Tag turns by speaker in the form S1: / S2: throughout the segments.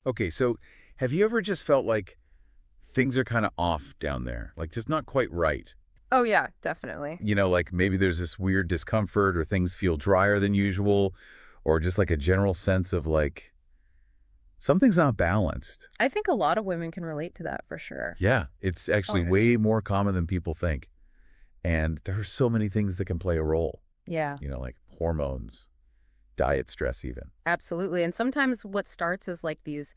S1: Okay, so have you ever just felt like things are kind of off down there? Like just not quite right?
S2: Oh, yeah, definitely.
S1: Like maybe there's this weird discomfort or things feel drier than usual or just like a general sense of like something's not balanced.
S2: I think a lot of women can relate to that for sure.
S1: Yeah, it's
S2: Oh,
S1: actually
S2: yeah.
S1: way more common than people think. And there are so many things that can play a role,
S2: Yeah,
S1: like hormones, diet, stress even.
S2: absolutely. And sometimes what starts as like these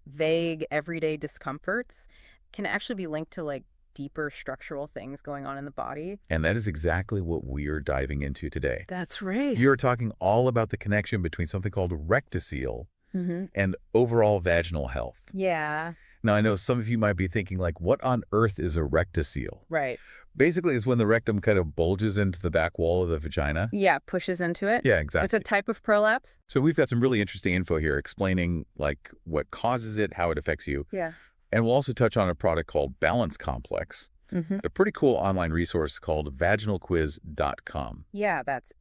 S2: vague everyday discomforts can actually be linked to like deeper structural things going on in the body.
S1: And that is exactly what we're diving into today.
S2: That's right.
S1: You're talking all about the connection between something called rectocele
S2: Mm-hmm.
S1: and overall vaginal health.
S2: Yeah,
S1: Now, I know some of you might be thinking, like, what on earth is a rectocele?
S2: right.
S1: Basically, it's when the rectum kind of bulges into the back wall of the vagina.
S2: Yeah, pushes into it.
S1: Yeah,
S2: It's a
S1: exactly.
S2: type of prolapse.
S1: So we've got some really interesting info here explaining, like, what causes it, how it affects you.
S2: Yeah.
S1: And we'll also touch on a product called Balance Complex,
S2: Mm-hmm.
S1: a pretty cool online resource called vaginalquiz.com.
S2: Yeah, that's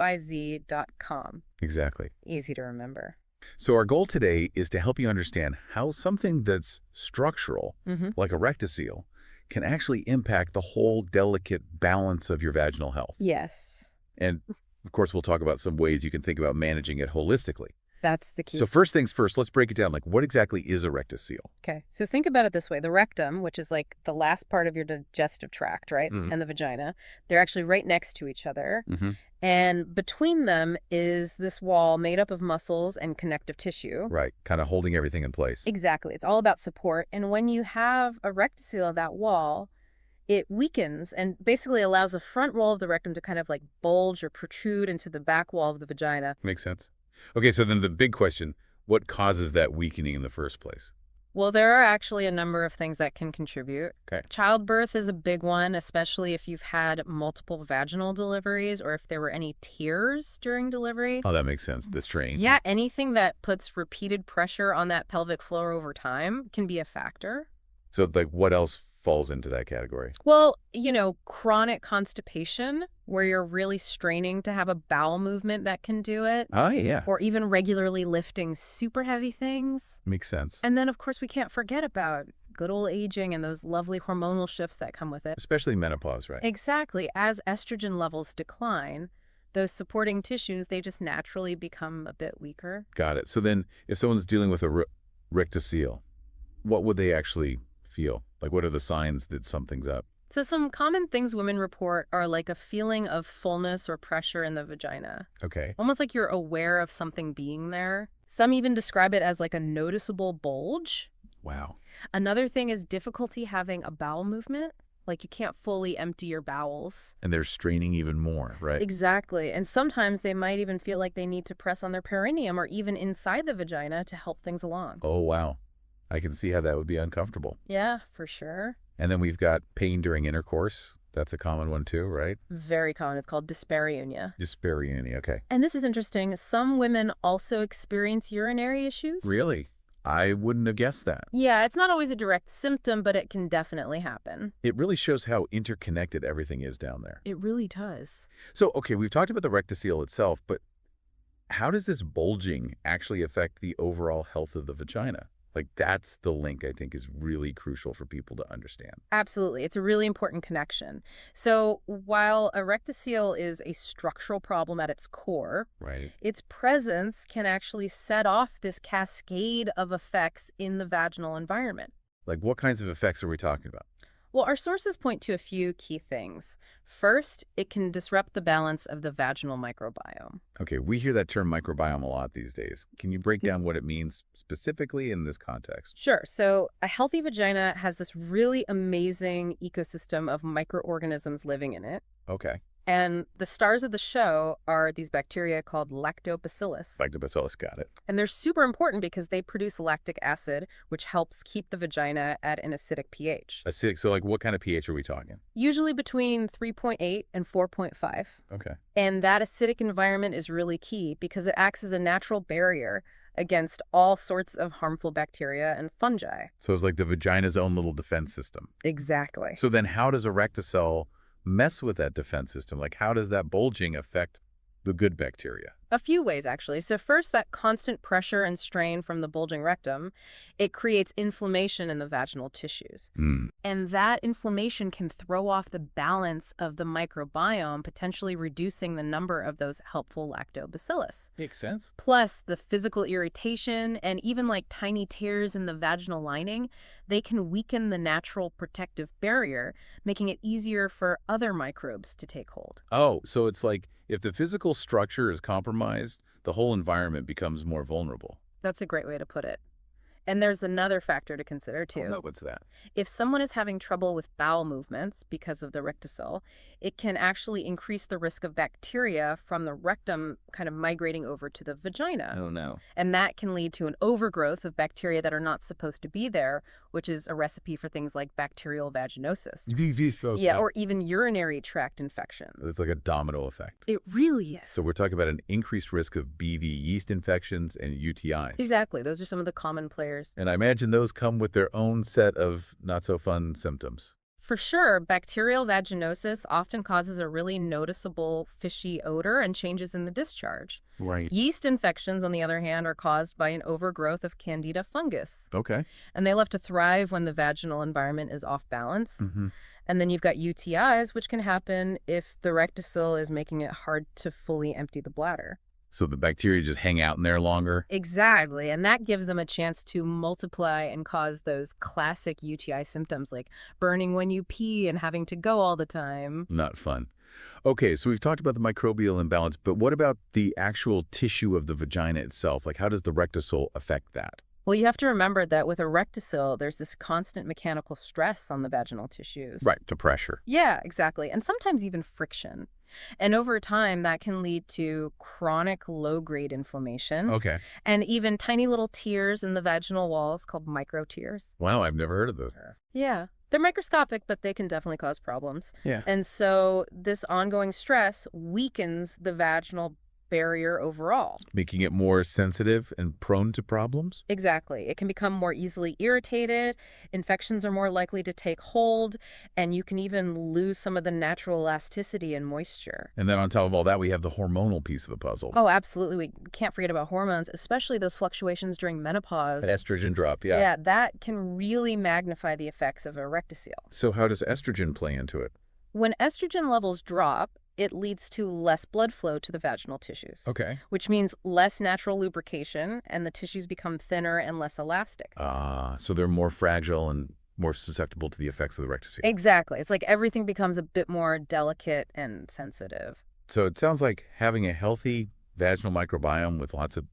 S2: VAGINALQUIZ.com.
S1: Exactly.
S2: Easy to remember.
S1: So our goal today is to help you understand how something that's structural,
S2: Mm-hmm.
S1: like a rectocele, can actually impact the whole delicate balance of your vaginal health.
S2: Yes,
S1: And of course, we'll talk about some ways you can think about managing it holistically.
S2: that's the key.
S1: So first things first, let's break it down. Like, what exactly is a rectocele?
S2: Okay, so think about it this way. The rectum, which is like the last part of your digestive tract, right?
S1: Mhm.
S2: And the vagina, they're actually right next to each other.
S1: Mm-hmm.
S2: And between them is this wall made up of muscles and connective tissue.
S1: Right, kind of holding everything in place.
S2: Exactly. It's all about support. And when you have a rectocele of that wall, it weakens and basically allows the front wall of the rectum to kind of like bulge or protrude into the back wall of the vagina.
S1: Makes sense. Okay, so then the big question, what causes that weakening in the first place?
S2: Well, there are actually a number of things that can contribute.
S1: Okay.
S2: Childbirth is a big one, especially if you've had multiple vaginal deliveries or if there were any tears during delivery.
S1: Oh, that makes sense. The strain.
S2: Yeah, anything that puts repeated pressure on that pelvic floor over time can be a factor.
S1: So, like, what else falls into that category?
S2: Well, chronic constipation, where you're really straining to have a bowel movement that can do it,
S1: Oh, yeah.
S2: or even regularly lifting super heavy things.
S1: Makes sense.
S2: And then, of course, we can't forget about good old aging and those lovely hormonal shifts that come with it.
S1: Especially menopause, right?
S2: Exactly. As estrogen levels decline, those supporting tissues, they just naturally become a bit weaker.
S1: Got it. So then if someone's dealing with a rectocele, what would they actually feel? Like, what are the signs that something's up?
S2: So some common things women report are like a feeling of fullness or pressure in the vagina,
S1: Okay.
S2: almost like you're aware of something being there. Some even describe it as like a noticeable bulge.
S1: Wow.
S2: Another thing is difficulty having a bowel movement, like you can't fully empty your bowels.
S1: And they're straining even more, right?
S2: Exactly. And sometimes they might even feel like they need to press on their perineum or even inside the vagina to help things along.
S1: Oh, wow. I can see how that would be uncomfortable.
S2: Yeah, for sure.
S1: And then we've got pain during intercourse. That's a common one too, right?
S2: Very common. It's called dyspareunia.
S1: Dyspareunia, okay.
S2: And this is interesting. Some women also experience urinary issues.
S1: Really? I wouldn't have guessed that.
S2: Yeah, it's not always a direct symptom, but it can definitely happen.
S1: It really shows how interconnected everything is down there.
S2: It really does.
S1: So, okay, we've talked about the rectocele itself, but how does this bulging actually affect the overall health of the vagina? Like, that's the link I think is really crucial for people to understand.
S2: Absolutely. It's a really important connection. So while a rectocele is a structural problem at its core,
S1: Right.
S2: its presence can actually set off this cascade of effects in the vaginal environment.
S1: Like, what kinds of effects are we talking about?
S2: Well, our sources point to a few key things. First, it can disrupt the balance of the vaginal microbiome.
S1: Okay, we hear that term microbiome a lot these days. Can you break down what it means specifically in this context?
S2: Sure. So a healthy vagina has this really amazing ecosystem of microorganisms living in it.
S1: Okay.
S2: And the stars of the show are these bacteria called lactobacillus.
S1: Lactobacillus, got it.
S2: And they're super important because they produce lactic acid, which helps keep the vagina at an acidic pH.
S1: Acidic, so like what kind of pH are we talking?
S2: Usually between 3.8 and 4.5.
S1: Okay.
S2: And that acidic environment is really key because it acts as a natural barrier against all sorts of harmful bacteria and fungi.
S1: So it's like the vagina's own little defense system.
S2: Exactly.
S1: So then how does a rectocele mess with that defense system? Like, how does that bulging affect the good bacteria?
S2: A few ways, actually. So first, that constant pressure and strain from the bulging rectum, it creates inflammation in the vaginal tissues.
S1: Hmm.
S2: And that inflammation can throw off the balance of the microbiome, potentially reducing the number of those helpful lactobacillus.
S1: Makes sense.
S2: Plus, the physical irritation and even like tiny tears in the vaginal lining, they can weaken the natural protective barrier, making it easier for other microbes to take hold.
S1: Oh, so it's like if the physical structure is compromised, the whole environment becomes more vulnerable.
S2: That's a great way to put it. And there's another factor to consider,
S1: Oh, no,
S2: too.
S1: what's that?
S2: If someone is having trouble with bowel movements because of the rectocele, it can actually increase the risk of bacteria from the rectum kind of migrating over to the vagina.
S1: Oh, no.
S2: And that can lead to an overgrowth of bacteria that are not supposed to be there, which is a recipe for things like bacterial vaginosis. Yeah, or even urinary tract infections.
S1: It's like a domino effect.
S2: It really is.
S1: So we're talking about an increased risk of BV yeast infections and UTIs.
S2: Exactly. Those are some of the common players.
S1: And I imagine those come with their own set of not-so-fun symptoms.
S2: For sure, bacterial vaginosis often causes a really noticeable fishy odor and changes in the discharge.
S1: Right.
S2: Yeast infections, on the other hand, are caused by an overgrowth of Candida fungus.
S1: Okay.
S2: And they love to thrive when the vaginal environment is off balance.
S1: Mm-hmm.
S2: And then you've got UTIs, which can happen if the rectocele is making it hard to fully empty the bladder.
S1: So the bacteria just hang out in there longer?
S2: Exactly. And that gives them a chance to multiply and cause those classic UTI symptoms like burning when you pee and having to go all the time.
S1: Not fun. Okay, so we've talked about the microbial imbalance, but what about the actual tissue of the vagina itself? Like, how does the rectocele affect that?
S2: Well, you have to remember that with a rectocele, there's this constant mechanical stress on the vaginal tissues.
S1: Right, to pressure.
S2: Yeah, exactly. And sometimes even friction. And over time, that can lead to chronic low-grade inflammation
S1: Okay.
S2: and even tiny little tears in the vaginal walls called microtears.
S1: Wow, I've never heard of those.
S2: Yeah, they're microscopic, but they can definitely cause problems.
S1: Yeah.
S2: And so this ongoing stress weakens the vaginal barrier overall.
S1: Making it more sensitive and prone to problems?
S2: Exactly. It can become more easily irritated, infections are more likely to take hold, and you can even lose some of the natural elasticity and moisture.
S1: And then on top of all that, we have the hormonal piece of the puzzle.
S2: Oh, absolutely. We can't forget about hormones, especially those fluctuations during menopause.
S1: That estrogen drop, yeah.
S2: Yeah, that can really magnify the effects of a rectocele.
S1: So how does estrogen play into it?
S2: When estrogen levels drop, it leads to less blood flow to the vaginal tissues.
S1: Okay.
S2: Which means less natural lubrication, and the tissues become thinner and less elastic.
S1: So they're more fragile and more susceptible to the effects of the rectocele.
S2: Exactly. It's like everything becomes a bit more delicate and sensitive.
S1: So it sounds like having a healthy vaginal microbiome with lots of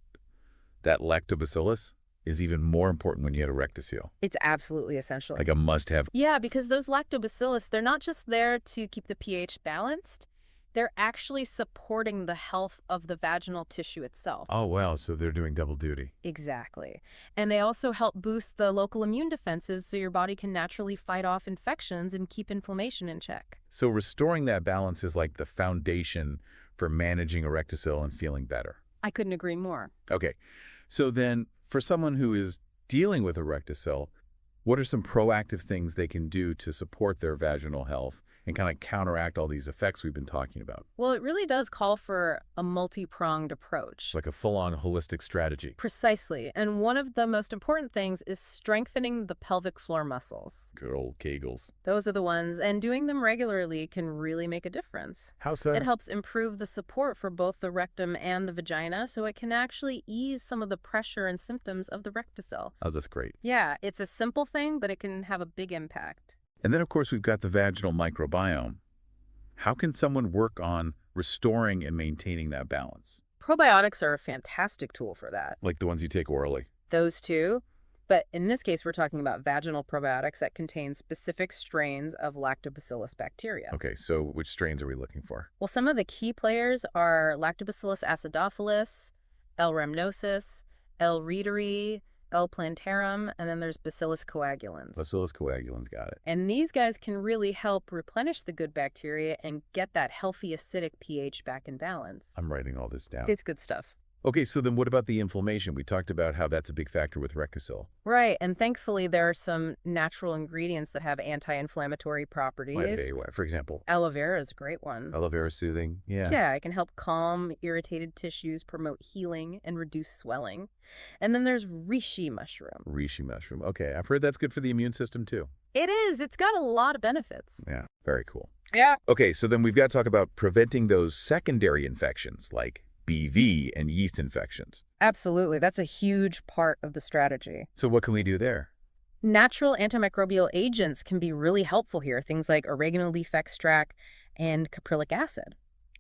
S1: that lactobacillus is even more important when you have a rectocele.
S2: It's absolutely essential.
S1: Like a must-have.
S2: Yeah, because those lactobacillus, they're not just there to keep the pH balanced. They're actually supporting the health of the vaginal tissue itself.
S1: Oh, wow. So they're doing double duty.
S2: Exactly. And they also help boost the local immune defenses so your body can naturally fight off infections and keep inflammation in check.
S1: So restoring that balance is like the foundation for managing a rectocele and feeling better.
S2: I couldn't agree more.
S1: Okay. So then for someone who is dealing with a rectocele, what are some proactive things they can do to support their vaginal health and kind of counteract all these effects we've been talking about?
S2: Well, it really does call for a multi-pronged approach.
S1: Like a full-on holistic strategy.
S2: Precisely. And one of the most important things is strengthening the pelvic floor muscles.
S1: Good old Kegels.
S2: Those are the ones, and doing them regularly can really make a difference.
S1: How so?
S2: It helps improve the support for both the rectum and the vagina, so it can actually ease some of the pressure and symptoms of the rectocele.
S1: Oh, that's great.
S2: Yeah, it's a simple thing, but it can have a big impact.
S1: And then, of course, we've got the vaginal microbiome. How can someone work on restoring and maintaining that balance?
S2: Probiotics are a fantastic tool for that.
S1: Like the ones you take orally.
S2: Those two. But in this case, we're talking about vaginal probiotics that contain specific strains of lactobacillus bacteria.
S1: Okay, so which strains are we looking for?
S2: Well, some of the key players are Lactobacillus acidophilus, L. rhamnosus, L. reuteri, L. plantarum, and then there's Bacillus coagulans.
S1: Bacillus coagulans, got it.
S2: And these guys can really help replenish the good bacteria and get that healthy acidic pH back in balance.
S1: I'm writing all this down.
S2: It's good stuff.
S1: Okay, so then what about the inflammation? We talked about how that's a big factor with Rectocele.
S2: Right, and thankfully there are some natural ingredients that have anti-inflammatory
S1: Like,
S2: properties.
S1: for example,
S2: Aloe vera is a great one.
S1: aloe vera soothing. Yeah.
S2: Yeah, it can help calm irritated tissues, promote healing, and reduce swelling. And then there's reishi mushroom.
S1: Reishi mushroom. Okay, I've heard that's good for the immune system too.
S2: It is. It's got a lot of benefits.
S1: Yeah, very cool.
S2: Yeah.
S1: Okay, so then we've got to talk about preventing those secondary infections like BV and yeast infections.
S2: Absolutely. That's a huge part of the strategy.
S1: So what can we do there?
S2: Natural antimicrobial agents can be really helpful here, things like oregano leaf extract and caprylic acid.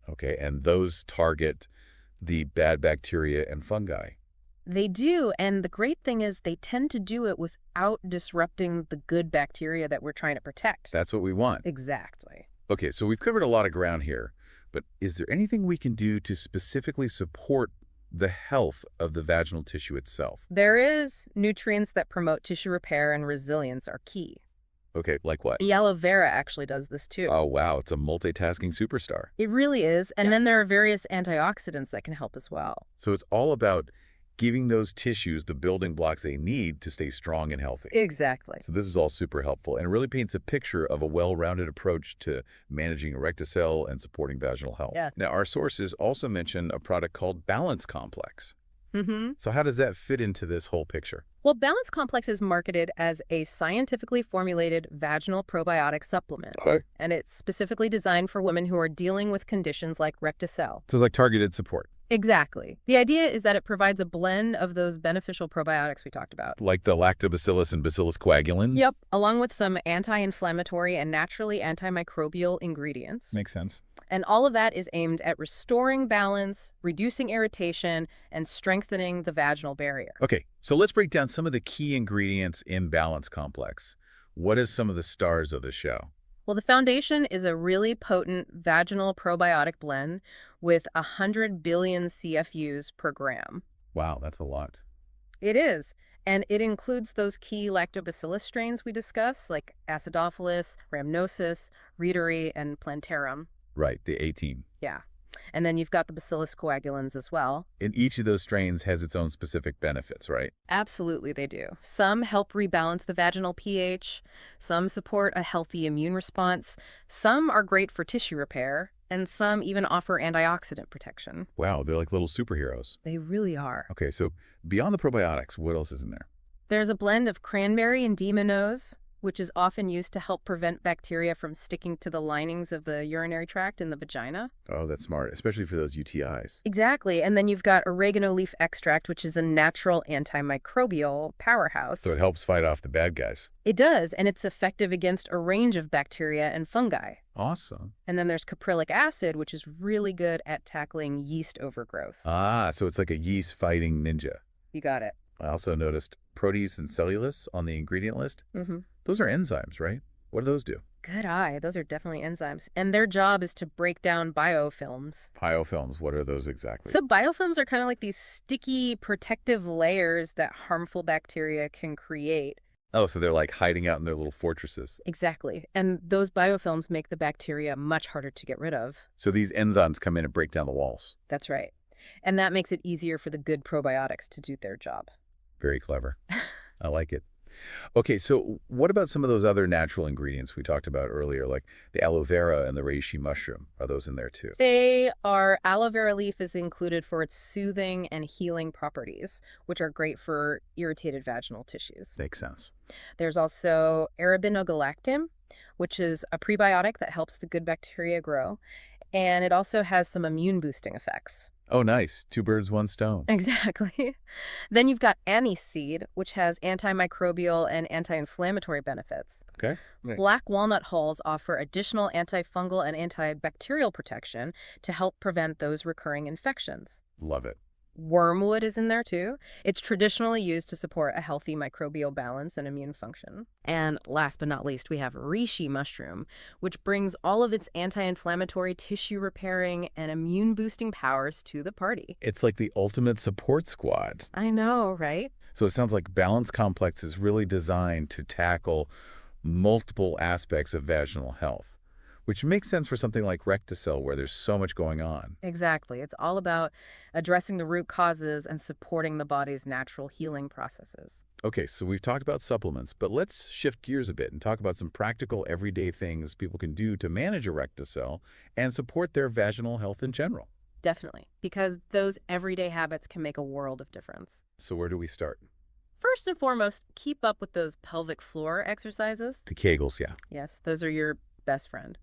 S1: Okay, and those target the bad bacteria and fungi.
S2: They do, and the great thing is they tend to do it without disrupting the good bacteria that we're trying to protect.
S1: That's what we want.
S2: Exactly.
S1: Okay, so we've covered a lot of ground here, but is there anything we can do to specifically support the health of the vaginal tissue itself?
S2: There is nutrients that promote tissue repair and resilience are key.
S1: Okay, like what?
S2: The aloe vera actually does this too.
S1: Oh, wow, it's a multitasking superstar.
S2: It really is, and then there are various antioxidants that can help as well.
S1: So it's all about giving those tissues the building blocks they need to stay strong and healthy.
S2: Exactly.
S1: So this is all super helpful and really paints a picture of a well-rounded approach to managing Rectocele and supporting vaginal health.
S2: Yeah.
S1: Now, our sources also mention a product called Balance Complex.
S2: Mm-hmm.
S1: So how does that fit into this whole picture?
S2: Well, Balance Complex is marketed as a scientifically formulated vaginal probiotic supplement,
S1: Okay.
S2: and it's specifically designed for women who are dealing with conditions like Rectocele.
S1: So it's like targeted support,
S2: Exactly. The idea is that it provides a blend of those beneficial probiotics we talked about.
S1: like the lactobacillus and bacillus coagulans?
S2: Yep, along with some anti-inflammatory and naturally antimicrobial ingredients.
S1: Makes sense.
S2: And all of that is aimed at restoring balance, reducing irritation, and strengthening the vaginal barrier.
S1: Okay, so let's break down some of the key ingredients in Balance Complex. What is some of the stars of the show?
S2: Well, the foundation is a really potent vaginal probiotic blend with 100 billion CFUs per gram.
S1: Wow, that's a lot.
S2: It is. And it includes those key lactobacillus strains we discussed, like Acidophilus, Rhamnosus, Reuteri, and Plantarum.
S1: Right, the A team.
S2: Yeah. And then you've got the Bacillus coagulans as well.
S1: And each of those strains has its own specific benefits, right?
S2: Absolutely, they do. Some help rebalance the vaginal pH, some support a healthy immune response, some are great for tissue repair, and some even offer antioxidant protection.
S1: Wow, they're like little superheroes.
S2: They really are.
S1: Okay, so beyond the probiotics, what else is in there?
S2: There's a blend of cranberry and demon nose, which is often used to help prevent bacteria from sticking to the linings of the urinary tract in the vagina.
S1: Oh, that's smart, especially for those UTIs.
S2: Exactly. And then you've got oregano leaf extract, which is a natural antimicrobial powerhouse.
S1: So it helps fight off the bad guys.
S2: It does, and it's effective against a range of bacteria and fungi.
S1: Awesome.
S2: And then there's caprylic acid, which is really good at tackling yeast overgrowth.
S1: Ah, so it's like a yeast-fighting ninja.
S2: You got it.
S1: I also noticed protease and cellulose on the ingredient list.
S2: Mm-hmm.
S1: Those are enzymes, right? What do those do?
S2: Good eye. Those are definitely enzymes. And their job is to break down biofilms.
S1: Biofilms, what are those exactly?
S2: So biofilms are kind of like these sticky protective layers that harmful bacteria can create.
S1: Oh, so they're like hiding out in their little fortresses.
S2: Exactly. And those biofilms make the bacteria much harder to get rid of.
S1: So these enzymes come in and break down the walls.
S2: That's right. And that makes it easier for the good probiotics to do their job.
S1: Very clever. I like it. Okay, so what about some of those other natural ingredients we talked about earlier, like the aloe vera and the reishi mushroom? Are those in there too?
S2: They are, aloe vera leaf is included for its soothing and healing properties, which are great for irritated vaginal tissues.
S1: Makes sense.
S2: There's also arabinogalactam, which is a prebiotic that helps the good bacteria grow. And it also has some immune boosting effects.
S1: Oh, nice. Two birds, one stone.
S2: Exactly. Then you've got aniseed, which has antimicrobial and anti-inflammatory benefits.
S1: Okay. Right.
S2: Black walnut hulls offer additional antifungal and antibacterial protection to help prevent those recurring infections.
S1: Love it.
S2: Wormwood is in there too. It's traditionally used to support a healthy microbial balance and immune function. And last but not least, we have reishi mushroom, which brings all of its anti-inflammatory, tissue repairing, and immune boosting powers to the party.
S1: It's like the ultimate support squad.
S2: I know, right?
S1: So it sounds like Balance Complex is really designed to tackle multiple aspects of vaginal health. which makes sense for something like Rectocele where there's so much going on.
S2: Exactly. It's all about addressing the root causes and supporting the body's natural healing processes.
S1: Okay, so we've talked about supplements, but let's shift gears a bit and talk about some practical everyday things people can do to manage a Rectocele and support their vaginal health in general.
S2: Definitely, because those everyday habits can make a world of difference.
S1: So where do we start?
S2: First and foremost, keep up with those pelvic floor exercises.
S1: The Kegels, yeah.
S2: Yes, those are your best friend.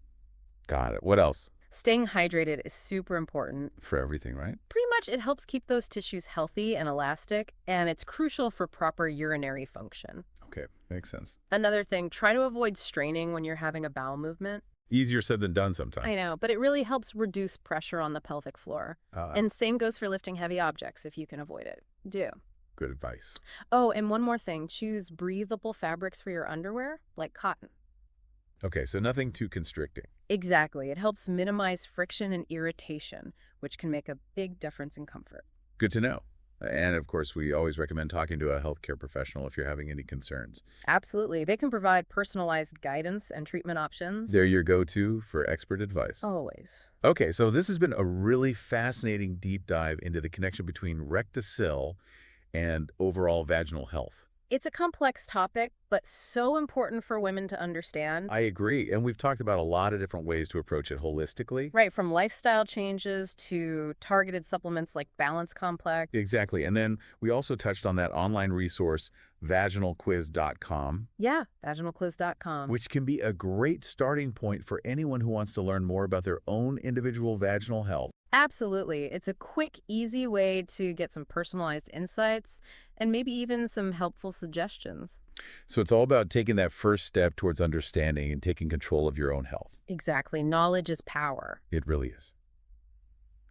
S1: Got it. What else?
S2: Staying hydrated is super important.
S1: For everything, right?
S2: Pretty much it helps keep those tissues healthy and elastic, and it's crucial for proper urinary function.
S1: Okay, makes sense.
S2: Another thing, try to avoid straining when you're having a bowel movement.
S1: Easier said than done sometimes.
S2: I know, but it really helps reduce pressure on the pelvic floor. And same goes for lifting heavy objects if you can avoid it. Do.
S1: Good advice.
S2: Oh, and one more thing. Choose breathable fabrics for your underwear, like cotton.
S1: Okay, so nothing too constricting.
S2: Exactly. It helps minimize friction and irritation, which can make a big difference in comfort.
S1: Good to know. And of course, we always recommend talking to a healthcare professional if you're having any concerns.
S2: Absolutely. They can provide personalized guidance and treatment options.
S1: They're your go-to for expert advice.
S2: Always.
S1: Okay, so this has been a really fascinating deep dive into the connection between Rectocele and overall vaginal health.
S2: It's a complex topic, but so important for women to understand.
S1: I agree, and we've talked about a lot of different ways to approach it holistically.
S2: Right, from lifestyle changes to targeted supplements like Balance Complex.
S1: Exactly, and then we also touched on that online resource, vaginalquiz.com.
S2: Yeah, vaginalquiz.com.
S1: Which can be a great starting point for anyone who wants to learn more about their own individual vaginal health.
S2: Absolutely. It's a quick, easy way to get some personalized insights and maybe even some helpful suggestions.
S1: So it's all about taking that first step towards understanding and taking control of your own health.
S2: Exactly. Knowledge is power.
S1: It really is.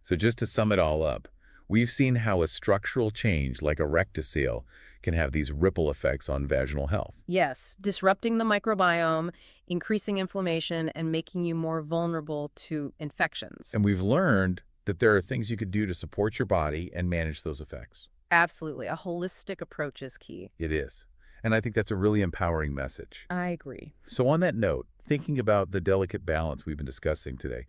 S1: So just to sum it all up, we've seen how a structural change like a rectocele can have these ripple effects on vaginal health.
S2: Yes, disrupting the microbiome, increasing inflammation, and making you more vulnerable to infections.
S1: And we've learned that there are things you could do to support your body and manage those effects.
S2: Absolutely. A holistic approach is key.
S1: It is. And I think that's a really empowering message.
S2: I agree.
S1: So on that note, thinking about the delicate balance we've been discussing today,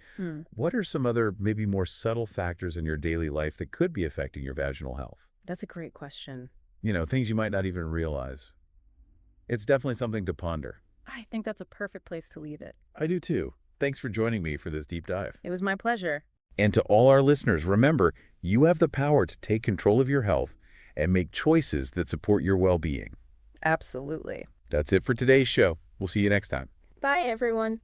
S1: what are some other maybe more subtle factors in your daily life that could be affecting your vaginal health?
S2: That's a great question.
S1: You know, things you might not even realize. It's definitely something to ponder.
S2: I think that's a perfect place to leave it.
S1: I do too. Thanks for joining me for this deep dive.
S2: It was my pleasure.
S1: And to all our listeners, remember, you have the power to take control of your health and make choices that support your well-being.
S2: Absolutely.
S1: That's it for today's show. We'll see you next time.
S2: Bye, everyone.